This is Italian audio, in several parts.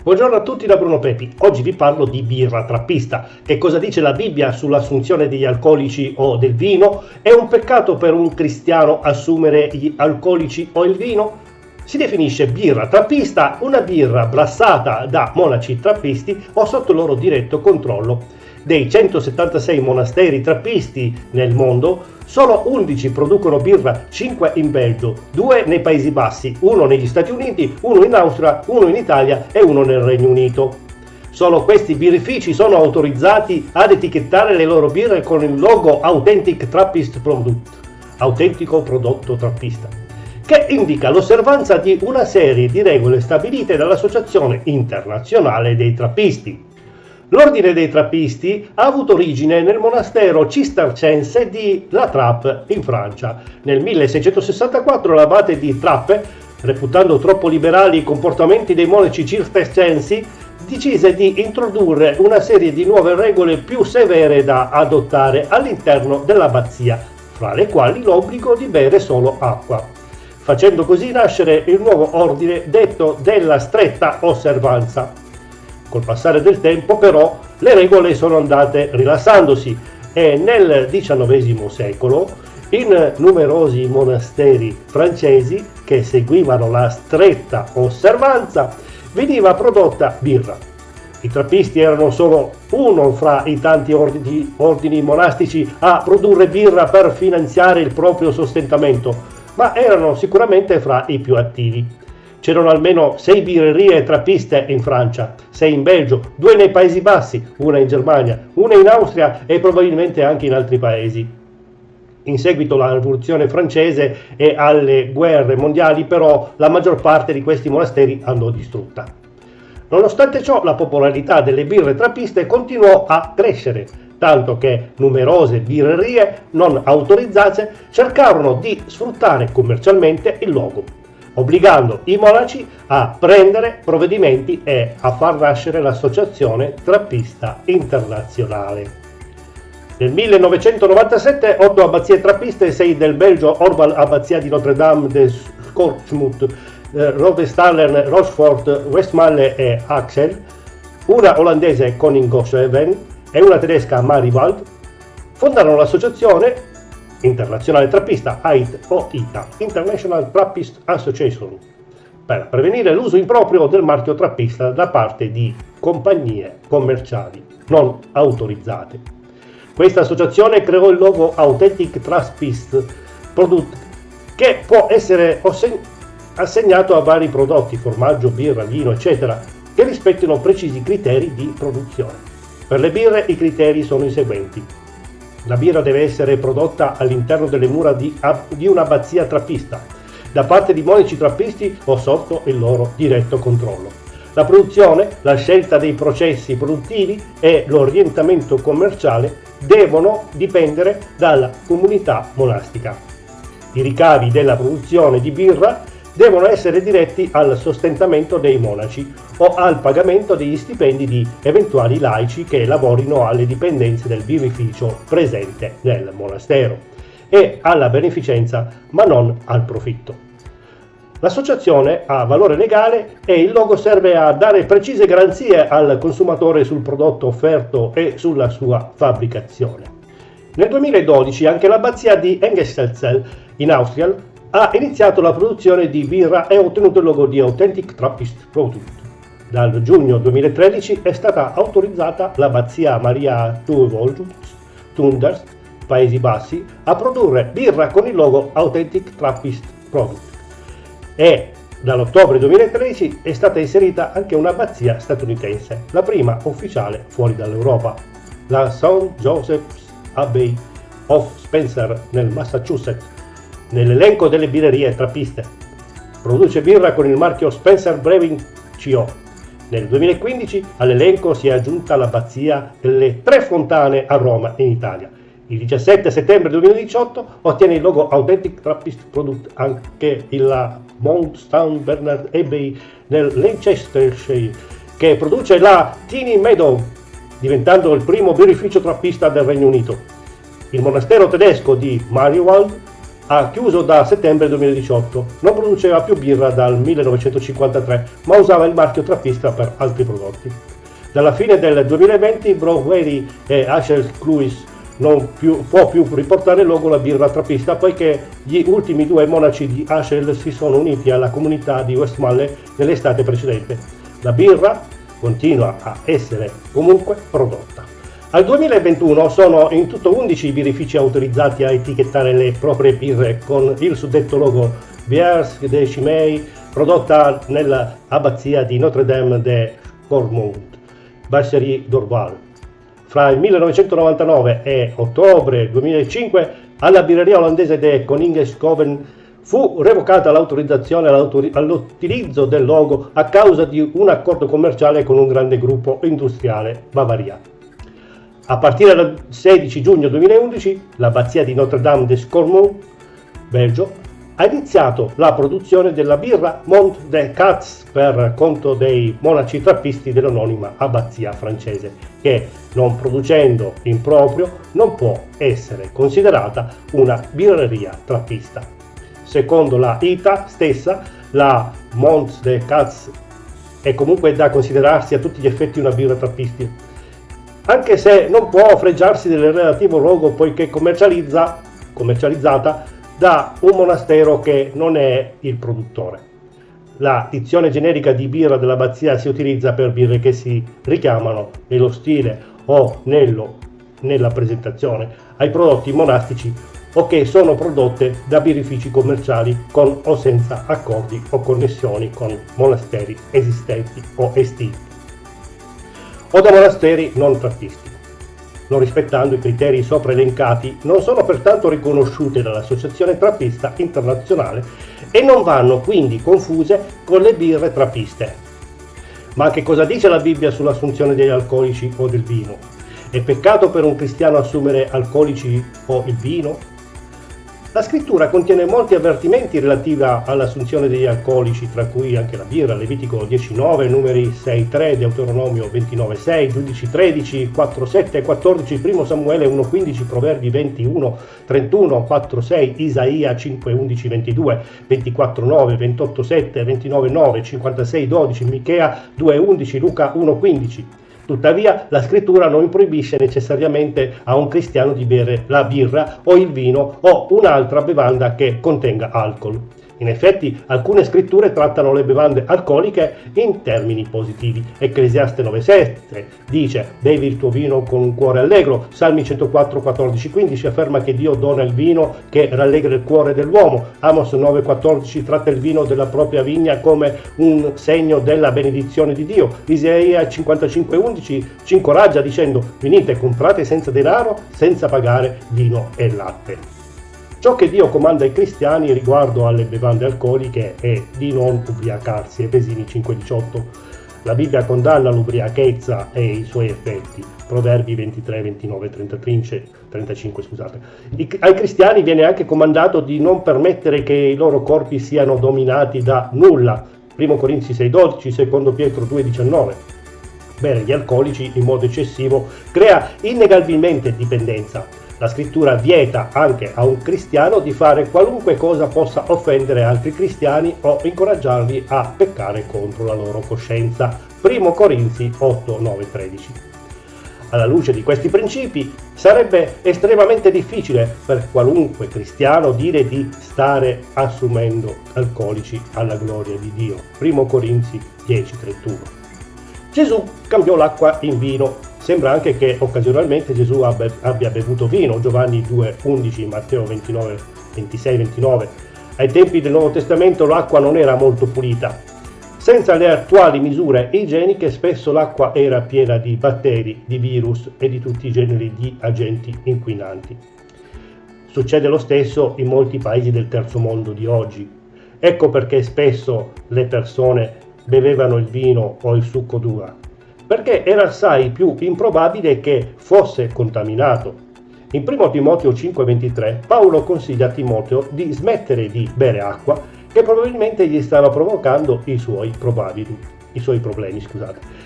Buongiorno a tutti da Bruno Pepi. Oggi vi parlo di birra trappista. Che cosa dice la Bibbia sull'assunzione degli alcolici o del vino? È un peccato per un cristiano assumere gli alcolici o il vino? Si definisce birra trappista una birra brassata da monaci trappisti o sotto il loro diretto controllo. Dei 176 monasteri trappisti nel mondo, solo 11 producono birra, 5 in Belgio, 2 nei Paesi Bassi, 1 negli Stati Uniti, 1 in Austria, 1 in Italia e 1 nel Regno Unito. Solo questi birrifici sono autorizzati ad etichettare le loro birre con il logo Authentic Trappist Product, autentico prodotto trappista, che indica l'osservanza di una serie di regole stabilite dall'Associazione Internazionale dei Trappisti. L'ordine dei trappisti ha avuto origine nel monastero cistercense di La Trappe in Francia. Nel 1664 l'abate di Trappe, reputando troppo liberali i comportamenti dei monaci cistercensi, decise di introdurre una serie di nuove regole più severe da adottare all'interno dell'abbazia, fra le quali l'obbligo di bere solo acqua, facendo così nascere il nuovo ordine detto della stretta osservanza. Col passare del tempo però le regole sono andate rilassandosi e nel XIX secolo in numerosi monasteri francesi che seguivano la stretta osservanza veniva prodotta birra. I trappisti erano solo uno fra i tanti ordini monastici a produrre birra per finanziare il proprio sostentamento, ma erano sicuramente fra i più attivi. C'erano almeno 6 birrerie trappiste in Francia, 6 in Belgio, 2 nei Paesi Bassi, una in Germania, una in Austria e probabilmente anche in altri paesi. In seguito alla rivoluzione francese e alle guerre mondiali però la maggior parte di questi monasteri andò distrutta. Nonostante ciò la popolarità delle birre trappiste continuò a crescere, tanto che numerose birrerie non autorizzate cercarono di sfruttare commercialmente il logo, obbligando i monaci a prendere provvedimenti e a far nascere l'Associazione Trappista Internazionale. Nel 1997 8 abbazie trappiste, 6 del Belgio, Orval, abbazia di Notre-Dame de Scorchmut, Rovestalen, Rochefort, Westmalle e Axel, una olandese Koning-Goscheven e una tedesca Mariwald, fondarono l'associazione internazionale trappista AIT, International Trappist Association, per prevenire l'uso improprio del marchio trappista da parte di compagnie commerciali non autorizzate. Questa associazione creò il logo Authentic Trappist Product, che può essere assegnato a vari prodotti, formaggio, birra, vino, eccetera, che rispettino precisi criteri di produzione. Per le birre i criteri sono i seguenti. La birra deve essere prodotta all'interno delle mura di un'abbazia trappista, da parte di monaci trappisti o sotto il loro diretto controllo. La produzione, la scelta dei processi produttivi e l'orientamento commerciale devono dipendere dalla comunità monastica. I ricavi della produzione di birra devono essere diretti al sostentamento dei monaci o al pagamento degli stipendi di eventuali laici che lavorino alle dipendenze del birrificio presente nel monastero e alla beneficenza, ma non al profitto. L'associazione ha valore legale e il logo serve a dare precise garanzie al consumatore sul prodotto offerto e sulla sua fabbricazione. Nel 2012 anche l'abbazia di Engesselzell in Austria ha iniziato la produzione di birra e ha ottenuto il logo di Authentic Trappist Product. Dal giugno 2013 è stata autorizzata l'abbazia Maria Tunders, Paesi Bassi, a produrre birra con il logo Authentic Trappist Product. E dall'ottobre 2013 è stata inserita anche un'abbazia statunitense, la prima ufficiale fuori dall'Europa, la St. Joseph's Abbey of Spencer nel Massachusetts, nell'elenco delle birrerie trappiste. Produce birra con il marchio Spencer Brewing CO. Nel 2015 all'elenco si è aggiunta l'abbazia delle Tre Fontane a Roma, in Italia. Il 17 settembre 2018 ottiene il logo Authentic Trappist Product anche il Mount St. Bernard Abbey nel Leicestershire, che produce la Teeny Meadow, diventando il primo birrificio trappista del Regno Unito. Il monastero tedesco di Mariwald ha chiuso da settembre 2018, non produceva più birra dal 1953, ma usava il marchio trappista per altri prodotti. Dalla fine del 2020 Brewery e Asher Cruise non può più riportare il logo la birra trappista, poiché gli ultimi due monaci di Asher si sono uniti alla comunità di Westmalle nell'estate precedente. La birra continua a essere comunque prodotta. Al 2021 sono in tutto 11 i birrifici autorizzati a etichettare le proprie birre con il suddetto logo Bières de Chimay, prodotta nell'abbazia di Notre-Dame de Cormont, Brasserie d'Orval. Fra il 1999 e ottobre 2005 alla birreria olandese de Koninginhoven fu revocata l'autorizzazione all'utilizzo del logo a causa di un accordo commerciale con un grande gruppo industriale Bavaria. A partire dal 16 giugno 2011 l'abbazia di Notre-Dame de Cormont, Belgio, ha iniziato la produzione della birra Mont des Cats per conto dei monaci trappisti dell'anonima abbazia francese, che, non producendo in proprio, non può essere considerata una birreria trappista. Secondo la ITA stessa, la Mont des Cats è comunque da considerarsi a tutti gli effetti una birra trappistica, anche se non può fregiarsi del relativo logo poiché commercializzata da un monastero che non è il produttore. La dizione generica di birra dell'abbazia si utilizza per birre che si richiamano nello stile o nella presentazione ai prodotti monastici o che sono prodotte da birrifici commerciali con o senza accordi o connessioni con monasteri esistenti o estinti, o da monasteri non trappisti. Non rispettando i criteri sopra elencati, non sono pertanto riconosciute dall'Associazione Trappista Internazionale e non vanno quindi confuse con le birre trappiste. Ma che cosa dice la Bibbia sull'assunzione degli alcolici o del vino? È peccato per un cristiano assumere alcolici o il vino? La scrittura contiene molti avvertimenti relativi all'assunzione degli alcolici, tra cui anche la birra, Levitico 10,9, numeri 6,3, Deuteronomio 29,6, Giudici 13, 4,7 e 14, 1 Samuele 1,15, Proverbi 21, 31, 4,6, Isaia 5,11, 22, 24,9, 28,7, 29,9, 56,12, Michea 2,11, Luca 1,15. Tuttavia, la scrittura non proibisce necessariamente a un cristiano di bere la birra o il vino o un'altra bevanda che contenga alcol. In effetti, alcune scritture trattano le bevande alcoliche in termini positivi. Ecclesiaste 9,7 dice: bevi il tuo vino con un cuore allegro. Salmi 104, 14, 15 afferma che Dio dona il vino che rallegra il cuore dell'uomo. Amos 9,14 tratta il vino della propria vigna come un segno della benedizione di Dio. Isaia 55,11 ci incoraggia dicendo: venite, comprate senza denaro, senza pagare vino e latte. Ciò che Dio comanda ai cristiani riguardo alle bevande alcoliche è di non ubriacarsi, Efesini 5,18. La Bibbia condanna l'ubriachezza e i suoi effetti, Proverbi 23, 29, 35. Ai cristiani viene anche comandato di non permettere che i loro corpi siano dominati da nulla, 1 Corinzi 6,12, 2 Pietro 2,19. Bere gli alcolici in modo eccessivo crea innegabilmente dipendenza. La scrittura vieta anche a un cristiano di fare qualunque cosa possa offendere altri cristiani o incoraggiarli a peccare contro la loro coscienza. 1 Corinzi 8, 9, 13. Alla luce di questi principi sarebbe estremamente difficile per qualunque cristiano dire di stare assumendo alcolici alla gloria di Dio. 1 Corinzi 10, 31. Gesù cambiò l'acqua in vino. Sembra anche che occasionalmente Gesù abbia bevuto vino, Giovanni 2,11, Matteo 29, 26, 29. Ai tempi del Nuovo Testamento l'acqua non era molto pulita. Senza le attuali misure igieniche spesso l'acqua era piena di batteri, di virus e di tutti i generi di agenti inquinanti. Succede lo stesso in molti paesi del terzo mondo di oggi. Ecco perché spesso le persone bevevano il vino o il succo d'uva, perché era assai più improbabile che fosse contaminato. In 1 Timoteo 5,23 Paolo consiglia a Timoteo di smettere di bere acqua che probabilmente gli stava provocando i suoi problemi,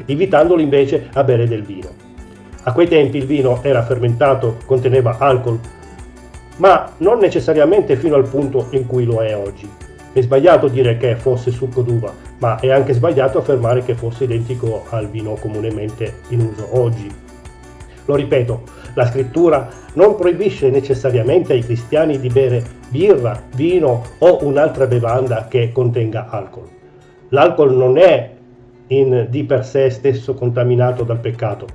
invitandolo invece a bere del vino. A quei tempi il vino era fermentato, conteneva alcol. ma non necessariamente fino al punto in cui lo è oggi. È sbagliato dire che fosse succo d'uva, ma è anche sbagliato affermare che fosse identico al vino comunemente in uso oggi. Lo ripeto, la scrittura non proibisce necessariamente ai cristiani di bere birra, vino o un'altra bevanda che contenga alcol. L'alcol non è di per sé stesso contaminato dal peccato.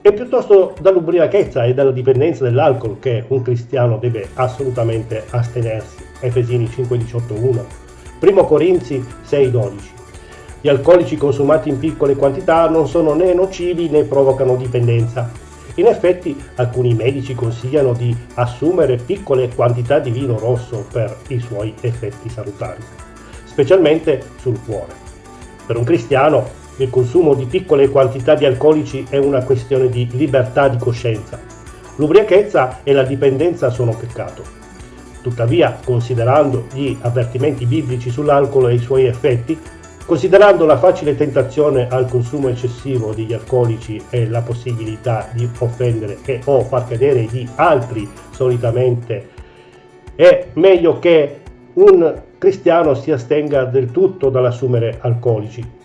È piuttosto dall'ubriachezza e dalla dipendenza dall'alcol che un cristiano deve assolutamente astenersi. Efesini 5,18,1, 1 Corinzi 6,12. Gli alcolici consumati in piccole quantità non sono né nocivi né provocano dipendenza. In effetti, alcuni medici consigliano di assumere piccole quantità di vino rosso per i suoi effetti salutari, specialmente sul cuore. Per un cristiano, il consumo di piccole quantità di alcolici è una questione di libertà di coscienza. L'ubriachezza e la dipendenza sono peccato. Tuttavia, considerando gli avvertimenti biblici sull'alcol e i suoi effetti, considerando la facile tentazione al consumo eccessivo degli alcolici e la possibilità di offendere o far cadere gli altri solitamente, è meglio che un cristiano si astenga del tutto dall'assumere alcolici.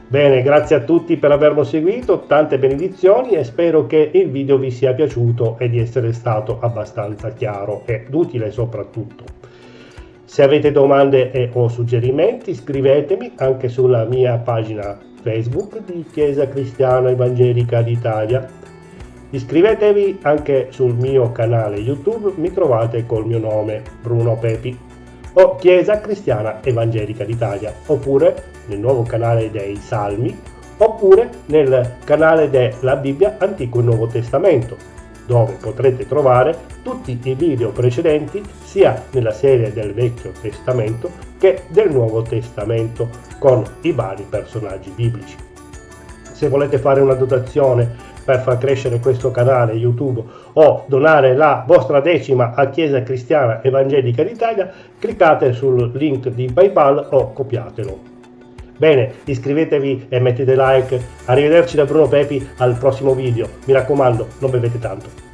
Bene, grazie a tutti per averlo seguito, tante benedizioni e spero che il video vi sia piaciuto e di essere stato abbastanza chiaro ed utile soprattutto. Se avete domande o suggerimenti scrivetemi anche sulla mia pagina Facebook di Chiesa Cristiana Evangelica d'Italia. Iscrivetevi anche sul mio canale YouTube, mi trovate col mio nome Bruno Pepi o Chiesa Cristiana Evangelica d'Italia, oppure nel nuovo canale dei Salmi, oppure nel canale della Bibbia Antico e Nuovo Testamento, dove potrete trovare tutti i video precedenti sia nella serie del Vecchio Testamento che del Nuovo Testamento con i vari personaggi biblici. Se volete fare una dotazione per far crescere questo canale YouTube o donare la vostra decima a Chiesa Cristiana Evangelica d'Italia, cliccate sul link di PayPal o copiatelo. Bene, iscrivetevi e mettete like. Arrivederci da Bruno Pepi al prossimo video. Mi raccomando, non bevete tanto.